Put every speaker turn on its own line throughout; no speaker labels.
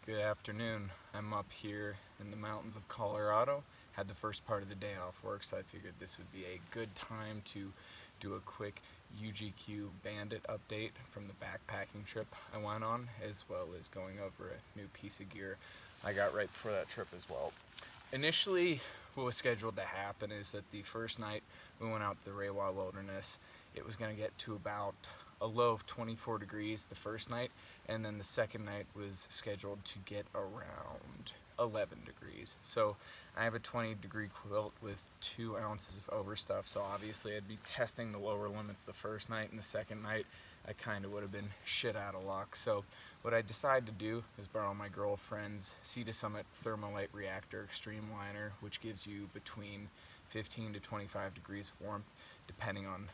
Good afternoon. I'm up here in the mountains of Colorado. Had the first part of the day off work, so I figured this would be a good time to do a quick UGQ Bandit update from the backpacking trip I went on, as well as going over a new piece of gear I got right before that trip as well. Initially, what was scheduled to happen is that the first night we went out to the Rewa Wilderness, it was going to get to about a low of 24 degrees the first night, and then the second night was scheduled to get around 11 degrees. So I have a 20-degree quilt with 2 ounces of overstuff, so obviously I'd be testing the lower limits the first night, and the second night I kind of would have been shit out of luck. So what I decided to do is borrow my girlfriend's Sea to Summit Thermalite Reactor Extreme Liner, which gives you between 15 to 25 degrees of warmth, depending on,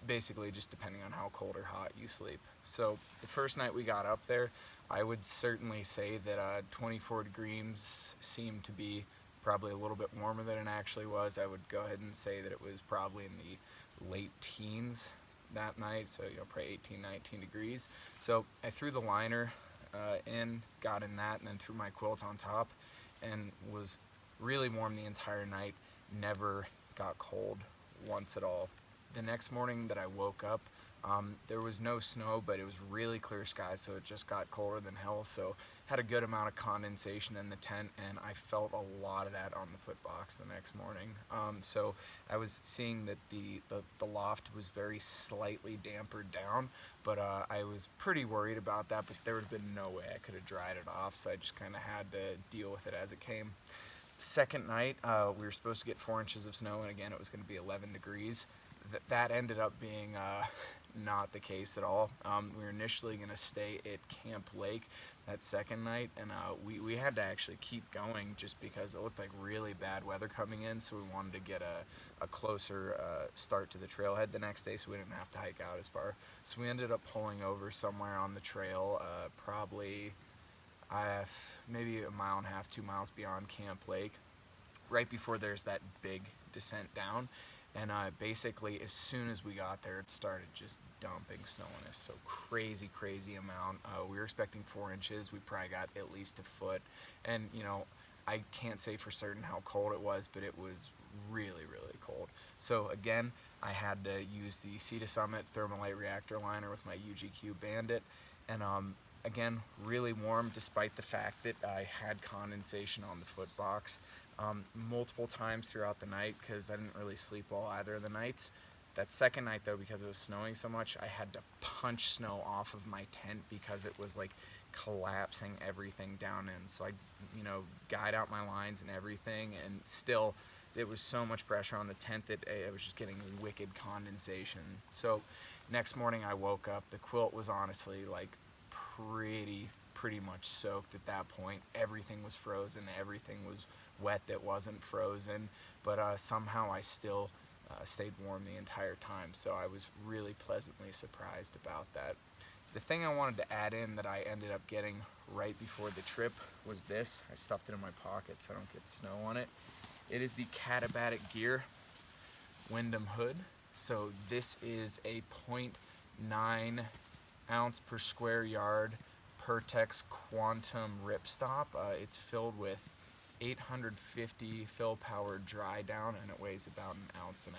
basically just depending on how cold or hot you sleep. So the first night we got up there, I would certainly say that 24 degrees seemed to be probably a little bit warmer than it actually was. I would go ahead and say that it was probably in the late teens that night, so probably 18, 19 degrees. So I threw the liner in, got in that, and then threw my quilt on top, and was really warm the entire night. Never got cold once at all. The next morning that I woke up, there was no snow, but it was really clear skies, so it just got colder than hell. So had a good amount of condensation in the tent, and I felt a lot of that on the foot box the next morning. So I was seeing that the loft was very slightly dampered down, but I was pretty worried about that, but there would have been no way I could have dried it off, so I just kind of had to deal with it as it came. Second night, we were supposed to get 4 inches of snow, and again it was going to be 11 degrees. That ended up being not the case at all. We were initially going to stay at Camp Lake that second night, and we had to actually keep going just because it looked like really bad weather coming in, so we wanted to get a closer start to the trailhead the next day so we didn't have to hike out as far. So we ended up pulling over somewhere on the trail, probably maybe 1.5 miles, 2 miles beyond Camp Lake, right before there's that big descent down. And basically, as soon as we got there, it started just dumping snow on us. So crazy amount. We were expecting 4 inches. We probably got at least a foot. And, I can't say for certain how cold it was, but it was really cold. So again, I had to use the Sea to Summit Thermalite Reactor Liner with my UGQ Bandit. And again, really warm despite the fact that I had condensation on the foot box. Multiple times throughout the night because I didn't really sleep well either of the nights. That second night though, because it was snowing so much, I had to punch snow off of my tent because it was like collapsing everything down in. So I, guyed out my lines and everything, and still it was so much pressure on the tent that I was just getting wicked condensation. So next morning I woke up, the quilt was honestly like pretty much soaked at that point. Everything was frozen, everything was wet that wasn't frozen, but somehow I still stayed warm the entire time, so I was really pleasantly surprised about that. The thing I wanted to add in that I ended up getting right before the trip was this. I stuffed it in my pocket so I don't get snow on it. It is the Katabatic gear Windom hood. So this is a 0.9 ounce per square yard Pertex Quantum ripstop. It's filled with 850 fill power dry down, and it weighs about 1.5 ounces.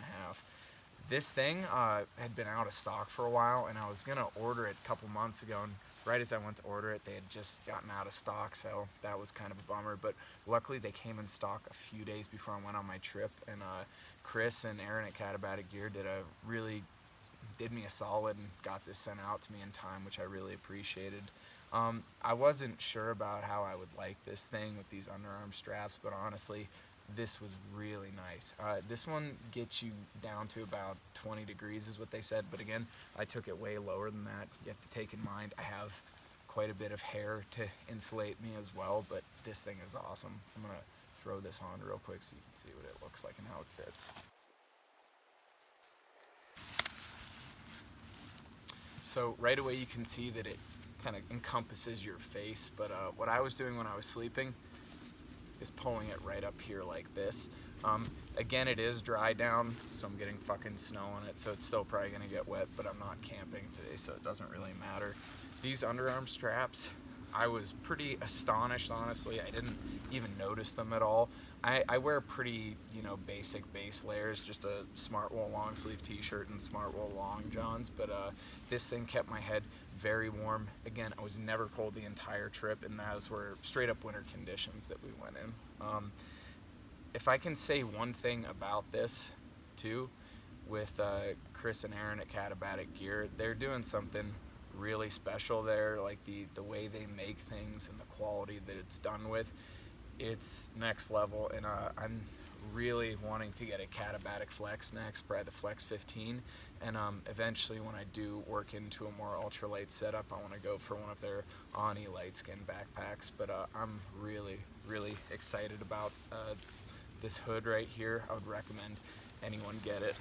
This thing had been out of stock for a while, and I was gonna order it a couple months ago, and right as I went to order it, they had just gotten out of stock, so that was kind of a bummer. But luckily they came in stock a few days before I went on my trip, and Chris and Aaron at Katabatic Gear did me a solid and got this sent out to me in time, which I really appreciated. I wasn't sure about how I would like this thing with these underarm straps, but honestly, this was really nice. This one gets you down to about 20 degrees is what they said, but again, I took it way lower than that. You have to take in mind I have quite a bit of hair to insulate me as well, but this thing is awesome. I'm gonna throw this on real quick so you can see what it looks like and how it fits. So right away you can see that it kind of encompasses your face, but what I was doing when I was sleeping is pulling it right up here like this. Again, it is dry down, so I'm getting fucking snow on it, so it's still probably gonna get wet, but I'm not camping today, so it doesn't really matter. These underarm straps, I was pretty astonished, honestly. I didn't even notice them at all. I wear pretty, basic base layers, just a smart wool long sleeve t-shirt and smart wool long johns, but this thing kept my head very warm. Again, I was never cold the entire trip, and those were straight up winter conditions that we went in. If I can say one thing about this too, with Chris and Aaron at Katabatic Gear, they're doing something really special there. Like the way they make things and the quality that it's done with, it's next level. And I'm really wanting to get a Katabatic Flex next, probably the Flex 15, and eventually when I do work into a more ultralight setup, I want to go for one of their Ani light skin backpacks. But I'm really excited about this hood right here. I would recommend anyone get it.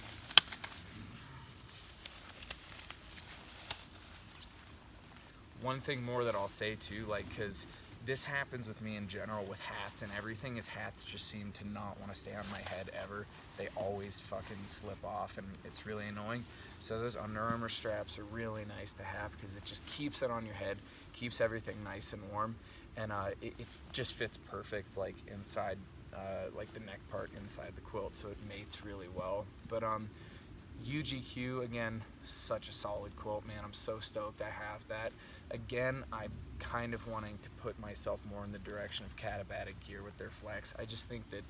One thing more that I'll say too, because this happens with me in general with hats and everything, is hats just seem to not want to stay on my head ever. They always fucking slip off, and it's really annoying. So those Underarm Straps are really nice to have because it just keeps it on your head, keeps everything nice and warm, and it just fits perfect inside, the neck part inside the quilt, so it mates really well. But UGQ, again, such a solid quilt, man. I'm so stoked I have that. Again, I'm kind of wanting to put myself more in the direction of Katabatic Gear with their Flex. I just think that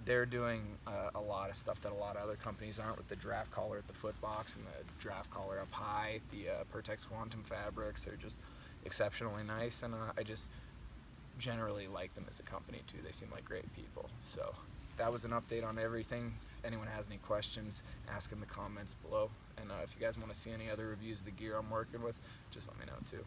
they're doing a lot of stuff that a lot of other companies aren't, with the draft collar at the foot box and the draft collar up high. The Pertex Quantum fabrics are just exceptionally nice, and I just generally like them as a company too. They seem like great people. So that was an update on everything. If anyone has any questions, ask in the comments below. And if you guys want to see any other reviews of the gear I'm working with, just let me know too.